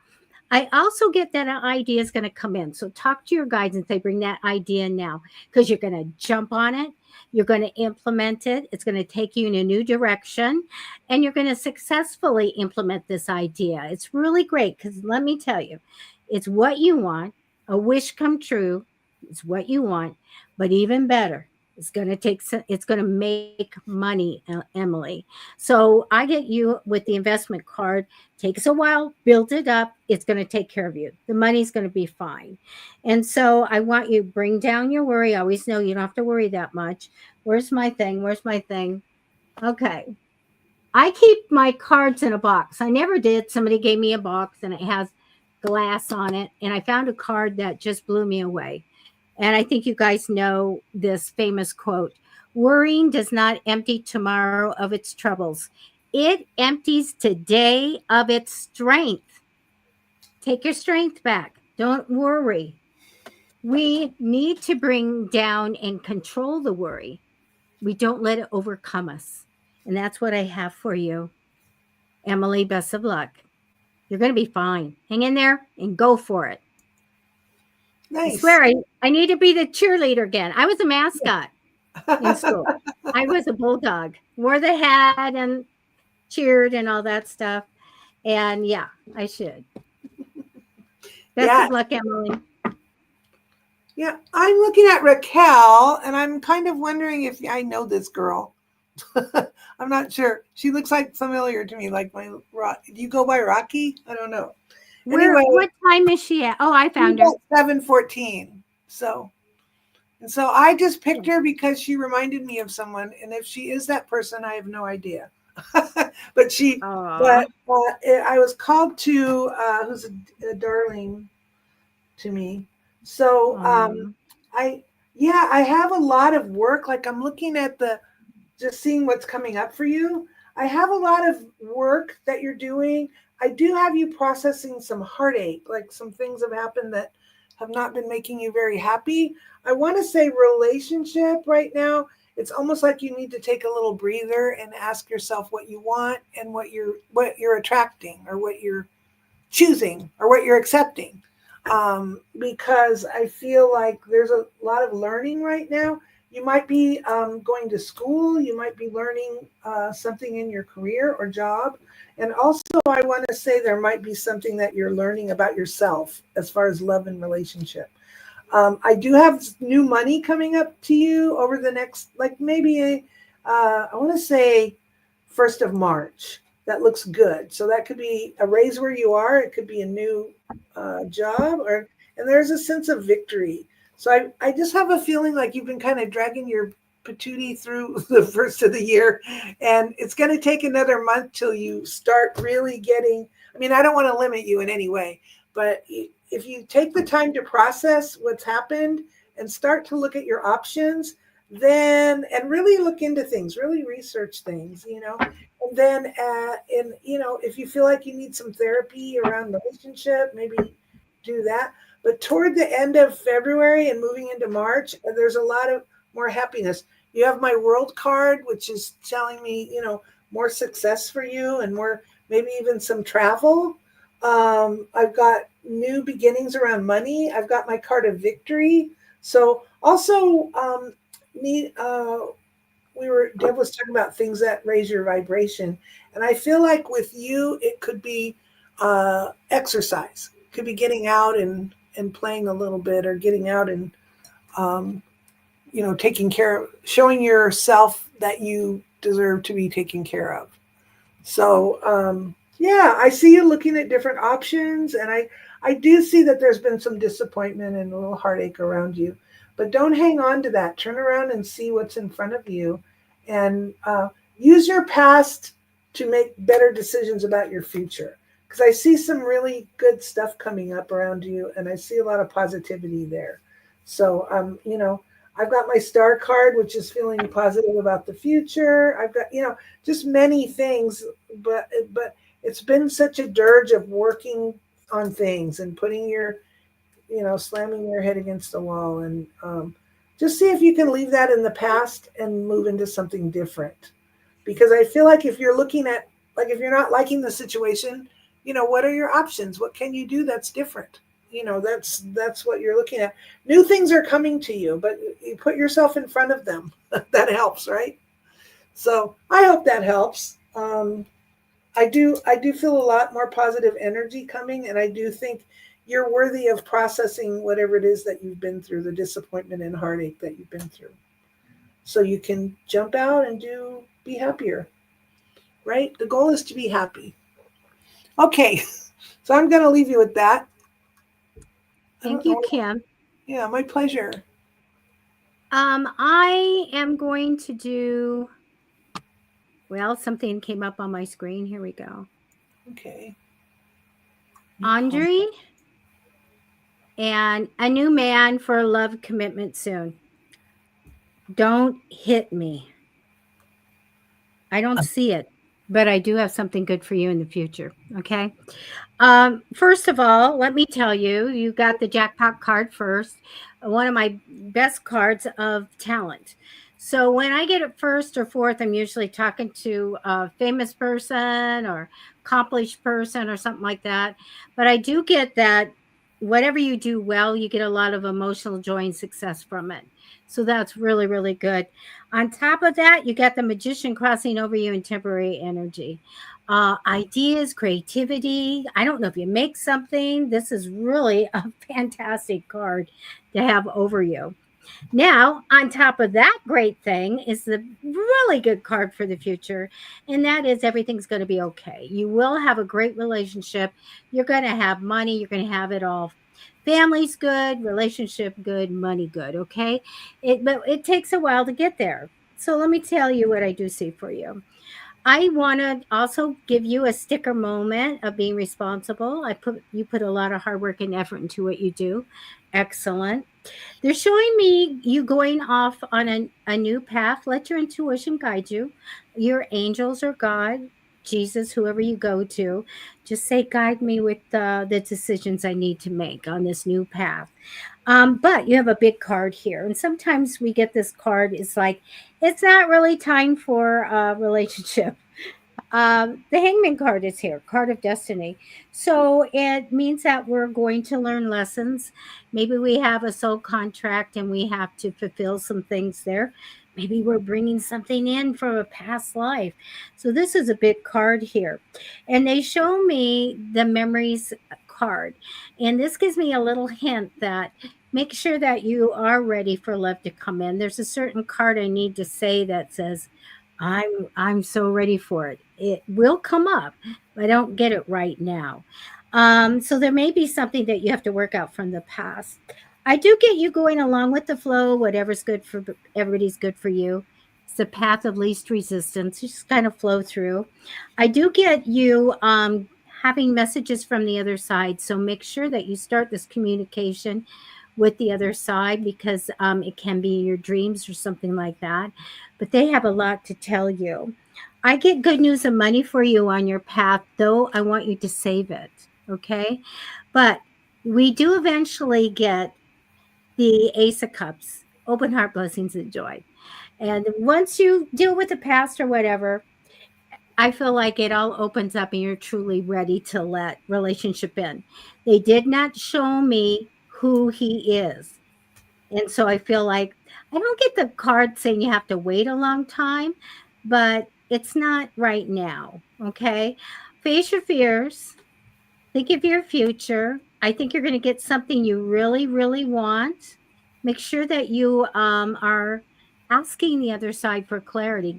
I also get that an idea is going to come in. So talk to your guides and say, bring that idea in now because you're going to jump on it. You're going to implement it. It's going to take you in a new direction and you're going to successfully implement this idea. It's really great because let me tell you, it's what you want. A wish come true. It's what you want. But even better, it's going to make money, Emily. So I get you with the investment card. Takes a while, build it up. It's going to take care of you. The money's going to be fine. And so I want you bring down your worry. I always know you don't have to worry that much. Where's my thing? Where's my thing? Okay. I keep my cards in a box. I never did. Somebody gave me a box and it has glass on it. And I found a card that just blew me away. And I think you guys know this famous quote: worrying does not empty tomorrow of its troubles, it empties today of its strength. Take your strength back. Don't worry. We need to bring down and control the worry. We don't let it overcome us. And that's what I have for you. Emily, best of luck. You're going to be fine. Hang in there and go for it. I Nice. swear, I need to be the cheerleader again. I was a mascot in school. I was a bulldog, wore the hat and cheered and all that stuff. And yeah, I should. Best Yeah. of luck, Emily. Yeah. I'm looking at Raquel and I'm kind of wondering if I know this girl. I'm not sure. She looks like familiar to me, like my do you go by Rocky? I don't know. Where? Anyway, What time is she at? Oh, I she's found her. at 7:14. So I just picked her because she reminded me of someone, and if she is that person, I have no idea. but she, Aw. but I was called to who's a darling to me. So Aw. I, yeah, I have a lot of work. Like I'm looking at the just seeing what's coming up for you. I have a lot of work that you're doing. I do have you processing some heartache, like some things have happened that have not been making you very happy. I want to say relationship right now. It's almost like you need to take a little breather and ask yourself what you want and what you're attracting or what you're choosing or what you're accepting. Because I feel like there's a lot of learning right now. You might be going to school, you might be learning something in your career or job. And also, I want to say there might be something that you're learning about yourself as far as love and relationship. I do have new money coming up to you over the next, like maybe, I want to say 1st of March. That looks good. So that could be a raise where you are. It could be a new job, and there's a sense of victory. So I just have a feeling like you've been kind of dragging your patootie through the first of the year, and it's going to take another month till you start really getting. I mean, I don't want to limit you in any way, but if you take the time to process what's happened and start to look at your options, then and really look into things, really research things, and then if you feel like you need some therapy around relationship, maybe do that. But toward the end of February and moving into March, there's a lot of more happiness. You have my world card, which is telling me, more success for you and more, maybe even some travel. I've got new beginnings around money. I've got my card of victory. So also need Deb was talking about things that raise your vibration, and I feel like with you it could be exercise. It could be getting out and playing a little bit, or getting out and um, taking care of, showing yourself that you deserve to be taken care of. So yeah, I see you looking at different options, and I do see that there's been some disappointment and a little heartache around you, but don't hang on to that. Turn around and see what's in front of you, and use your past to make better decisions about your future. Because I see some really good stuff coming up around you, and I see a lot of positivity there. So I've got my star card, which is feeling positive about the future. I've got just many things, but it's been such a dirge of working on things and putting your slamming your head against the wall, and just see if you can leave that in the past and move into something different. Because I feel like if you're looking at, like, if you're not liking the situation, what are your options? What can you do that's different? That's what you're looking at. New things are coming to you, but you put yourself in front of them. That helps, right? So I hope that helps. I do feel a lot more positive energy coming, and I do think you're worthy of processing whatever it is that you've been through, the disappointment and heartache that you've been through, so you can jump out and be happier. Right? The goal is to be happy. Okay, so I'm going to leave you with that. I Thank don't you, know. Kim. Yeah, my pleasure. I am going to do, well, something came up on my screen. Here we go. Okay. Andre and a new man for a love commitment soon. Don't hit me. I don't see it, but I do have something good for you in the future. Okay. First of all, let me tell you, you got the jackpot card first, one of my best cards of talent. So when I get it first or fourth, I'm usually talking to a famous person or accomplished person or something like that. But I do get that whatever you do well, you get a lot of emotional joy and success from it. So that's really, really good. On top of that, you got the magician crossing over you in temporary energy. Ideas, creativity. I don't know if you make something. This is really a fantastic card to have over you. Now, on top of that great thing is the really good card for the future, and that is everything's going to be okay. You will have a great relationship. You're going to have money. You're going to have it all. Family's good, relationship good, money good. Okay, but it takes a while to get there. So let me tell you what I do see for you. I want to also give you a sticker moment of being responsible. You put a lot of hard work and effort into what you do. Excellent. They're showing me you going off on a new path. Let your intuition guide you. Your angels or God, Jesus, whoever you go to, just say, guide me with the decisions I need to make on this new path. But you have a big card here. And sometimes we get this card, it's like, it's not really time for a relationship. The hangman card is here, card of destiny. So it means that we're going to learn lessons. Maybe we have a soul contract and we have to fulfill some things there. Maybe we're bringing something in from a past life. So this is a big card here. And they show me the memories card. And this gives me a little hint that make sure that you are ready for love to come in. There's a certain card I need to say that says, I'm so ready for it. It will come up, but I don't get it right now. So there may be something that you have to work out from the past. I do get you going along with the flow. Whatever's good for everybody's good for you. It's the path of least resistance. You just kind of flow through. I do get you having messages from the other side. So make sure that you start this communication with the other side because it can be your dreams or something like that. But they have a lot to tell you. I get good news and money for you on your path, though I want you to save it. Okay. But we do eventually get the Ace of Cups, open heart blessings and joy. And once you deal with the past or whatever, I feel like it all opens up and you're truly ready to let relationship in. They did not show me who he is. And so I feel like I don't get the card saying you have to wait a long time, but it's not right now. Okay. Face your fears. Think of your future. I think you're going to get something you really, really want. make sure that you are asking the other side for clarity.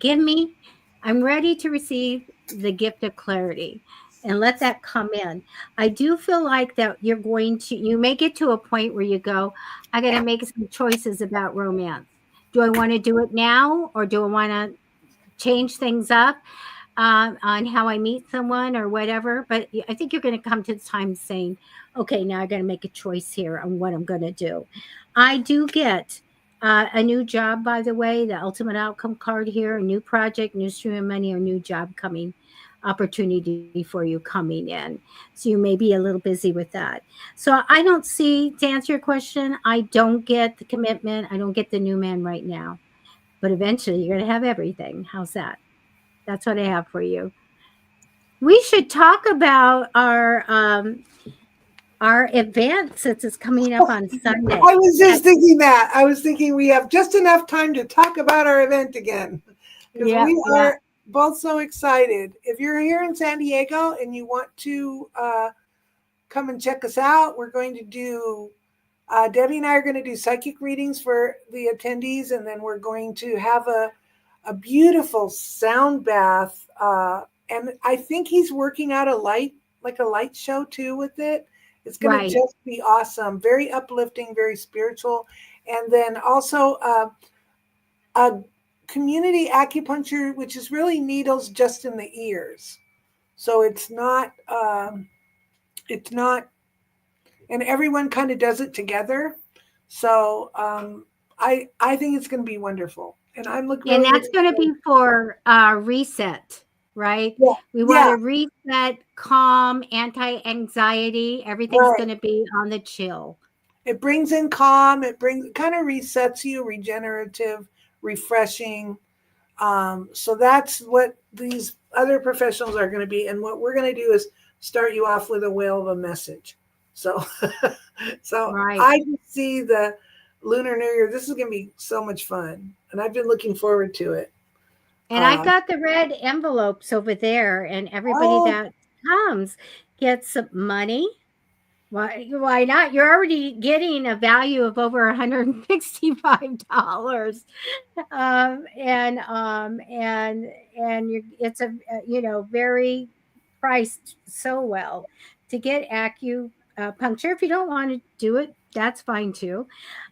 I'm ready to receive the gift of clarity and let that come in. I do feel like that you may get to a point where you go, I got to make some choices about romance. Do I want to do it now or do I want to change things up? On how I meet someone or whatever. But I think you're going to come to the time saying, okay, now I got to make a choice here on what I'm going to do. I do get a new job, by the way, the ultimate outcome card here, a new project, new stream of money, or new job coming opportunity for you coming in. So you may be a little busy with that. So I don't see, to answer your question, I don't get the commitment. I don't get the new man right now. But eventually you're going to have everything. How's that? That's what I have for you. We should talk about our event since it's coming up on Sunday. I was just thinking that. I was thinking we have just enough time to talk about our event again because Yeah, we yeah, are both so excited. If you're here in San Diego and you want to come and check us out, we're going to do Debbie and I are going to do psychic readings for the attendees, and then we're going to have a beautiful sound bath. And I think he's working out like a light show too with it. It's going to right. just be awesome, very uplifting, very spiritual. And then also a community acupuncture, which is really needles just in the ears. So it's not, and everyone kind of does it together. So I think it's going to be wonderful, and I'm And really that's looking going to forward. be for reset, right? Yeah, We want yeah, to reset, calm, anti-anxiety. Everything's right. going to be on the chill. It brings in calm. It brings kind of resets you, regenerative, refreshing. So that's what these other professionals are going to be, and what we're going to do is start you off with a whale of a message. So, so Right. I can see the Lunar New Year. This is going to be so much fun, and I've been looking forward to it. And I Um, got the red envelopes over there, and everybody oh, that comes gets some money. Why not? You're already getting a value of over $165. And it's very priced so well to get acupuncture. If you don't want to do it, that's fine too.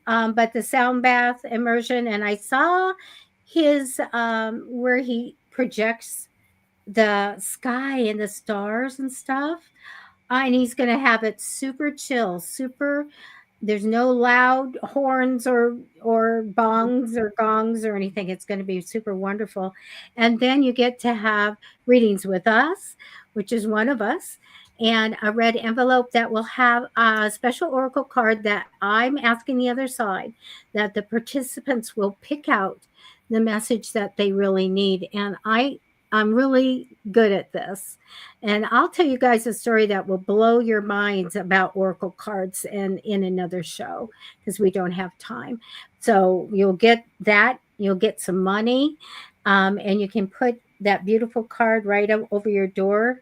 But the sound bath immersion, and I saw his where he projects the sky and the stars and stuff. And he's going to have it super chill, super. There's no loud horns or bongs or gongs or anything. It's going to be super wonderful. And then you get to have readings with us, which is one of us, and a red envelope that will have a special oracle card that I'm asking the other side that the participants will pick out the message that they really need. And I'm really good at this. And I'll tell you guys a story that will blow your minds about oracle cards and in another show because we don't have time. So you'll get that, you'll get some money, and you can put that beautiful card right over your door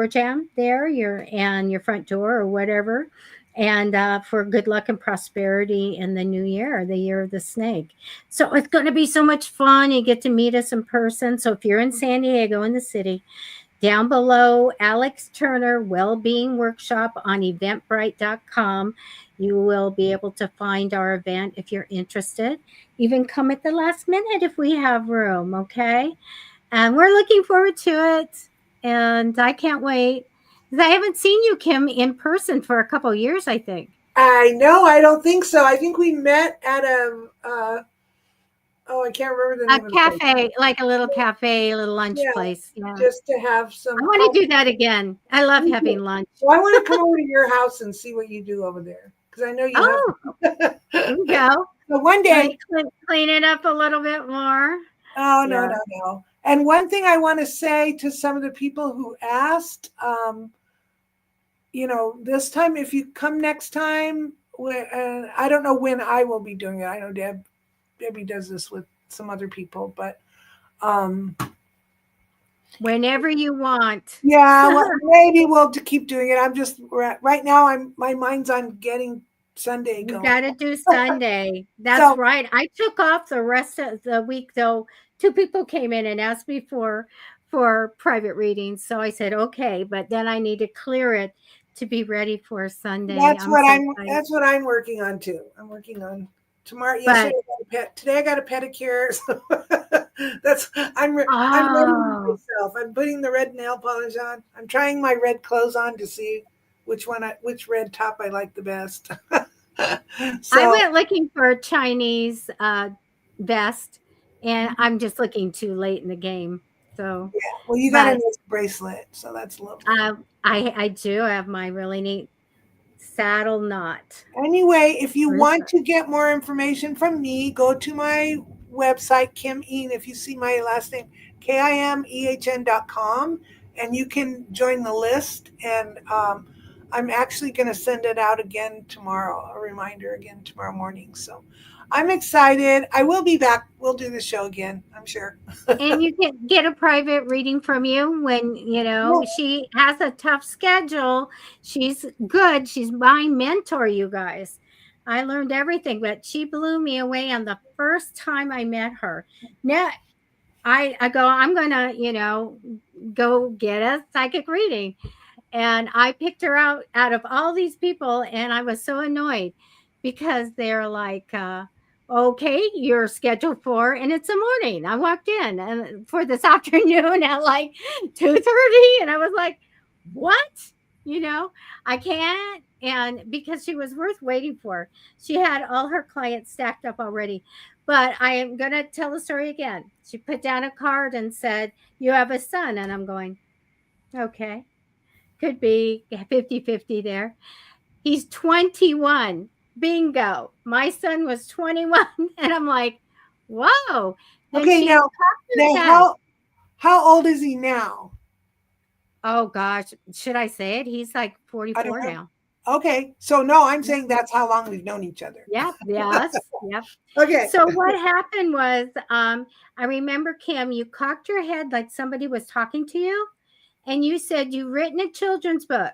jam there, your front door or whatever. And for good luck and prosperity in the new year, the year of the snake. So it's going to be so much fun. You get to meet us in person. So if you're in San Diego in the city, down below, Alex Turner Wellbeing Workshop on eventbrite.com. You will be able to find our event if you're interested. Even come at the last minute if we have room, okay? And we're looking forward to it. And I can't wait. 'Cause I haven't seen you, Kim, in person for a couple years, I think. I know. I don't think so. I think we met at oh, I can't remember the A name of the place. cafe, like a little cafe, a little lunch Yeah, place. Yeah. just to have I some want to coffee. do that again. I love having lunch. Well, I want to come over to your house and see what you do over there because I know you have. Oh, there we go. So one Let day, me clean it up a little bit more. oh no, Yeah. no, no. And one thing I want to say to some of the people who asked, this time if you come next time, I don't know when I will be doing it. I know Debbie does this with some other people, but um, Whenever you want. yeah, well, maybe we'll keep doing it. I'm just right now. My mind's on getting Sunday We going. got to do Sunday. That's So right. I took off the rest of the week though. Two people came in and asked me for private readings, so I said okay, but then I need to clear it to be ready for Sunday. I'm so excited. that's what I'm working on too. I'm working on tomorrow. Yesterday But I got a pet. Today I got a pedicure. So that's I'm readying oh, myself. I'm putting the red nail polish on. I'm trying my red clothes on to see which red top I like the best. I So went looking for a Chinese vest, and I'm just looking too late in the game. So, yeah, well you got a but nice bracelet, so that's lovely. I do have my really neat saddle knot. Anyway, if you Where is want it? to get more information from me, go to my website, Kim Ean. If you see my last name, KIMEHN.com, and you can join the list. And I'm actually going to send it out again tomorrow, a reminder again tomorrow morning. So I'm excited. I will be back. We'll do the show again, I'm sure. And you can get a private reading from you when, Yeah. she has a tough schedule. She's good. She's my mentor, you guys. I learned everything, but she blew me away on the first time I met her. Now, I go, I'm going to, go get a psychic reading. And I picked her out of all these people, and I was so annoyed because they're like, okay, you're scheduled for, and it's the morning. I walked in and for this afternoon at like 2:30, and I was like, what? You know, I can't. And because she was worth waiting for, she had all her clients stacked up already. But I am going to tell the story again. She put down a card and said, you have a son. And I'm going, okay, could be 50-50 there. He's 21. Bingo. My son was 21. And I'm like, whoa. Then Okay, she now, popped now her head. how old is he now? Oh gosh. Should I say it? He's like I don't 44 know. now. Okay, so no, I'm Yep. saying that's how long we've known each other. Yep. Yes. Yep. Okay. So what happened was, I remember Kim, you cocked your head like somebody was talking to you, and you said you've written a children's book.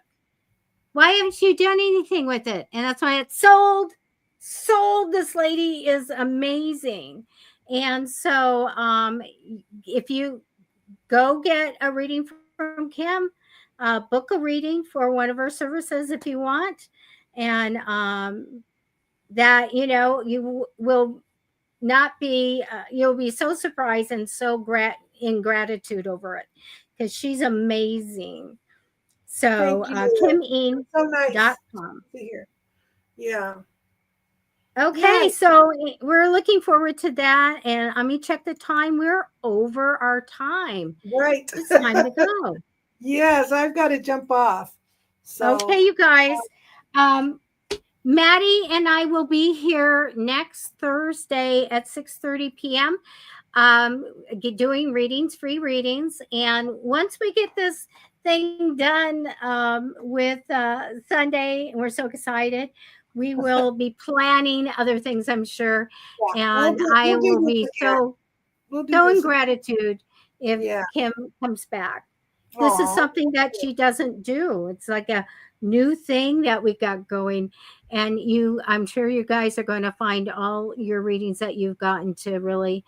Why haven't you done anything with it? And that's why it's sold. Sold. This lady is amazing. And so if you go get a reading from Kim, book a reading for one of her services if you want. And that, you will not be, you'll be so surprised and so in gratitude over it because she's amazing. Thank So you. So nice KimEan.com. to hear. Yeah. Okay, Yes. so we're looking forward to that. And let me check the time. We're over our time. Right. It's time to go. Yes, I've got to jump off. So, Okay, you guys. Um, Maddie and I will be here next Thursday at 6:30 p.m. Doing readings, free readings. And once we get this thing done with Sunday, and we're so excited, we will be planning other things, I'm sure. yeah, And I we'll do will this be again. We'll do so in this. gratitude if Yeah. Kim comes back. This is Oh, something that she doesn't do. It's like a new thing that we got going. And I'm sure you guys are going to find all your readings that you've gotten to really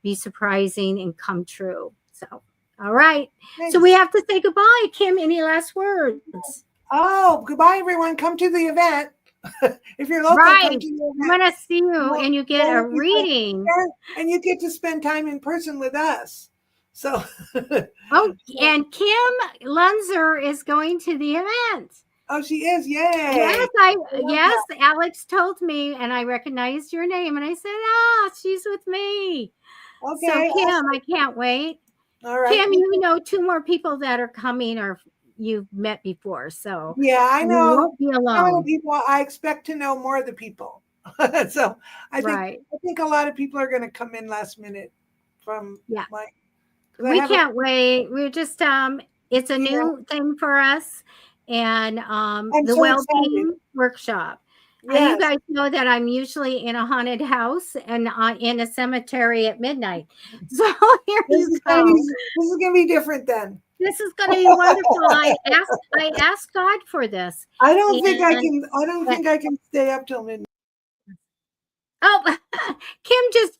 be surprising and come true. So, all right. So we thanks. have to say goodbye. Kim, any last words? Oh, goodbye, everyone. Come to the event. If you're local, Right. come to the I'm event. going to see you Well, and you get a well, reading. and you get to spend time in person with us. So, Oh, and Kim Lunzer is going to the event. oh, she is. Yes, Yay. I love yes, that. Alex told me and I recognized your name and I said, "Ah, she's with me." So Okay, Kim, awesome. I can't wait. All right. Kim, two more people that are coming or you've met before, so Yeah, I you know won't be some of the alone. people. I expect to know more of the people. So Right. I think a lot of people are going to come in last minute from Yeah. my because I We have a can't wait. We're just it's a yeah. new thing for us and I'm the so excited. well-being workship. You Yes, guys know that I'm usually in a haunted house and in a cemetery at midnight. So here you go. this is going to be different then. This is going to be wonderful. I asked God for this. I don't think I And can. I don't think I can stay up till midnight. oh, Kim just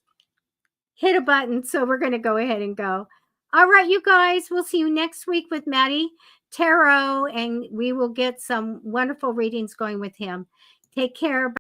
hit a button, so we're going to go ahead and go. All right, you guys, we'll see you next week with Maddie Tarot, and we will get some wonderful readings going with him. Take care.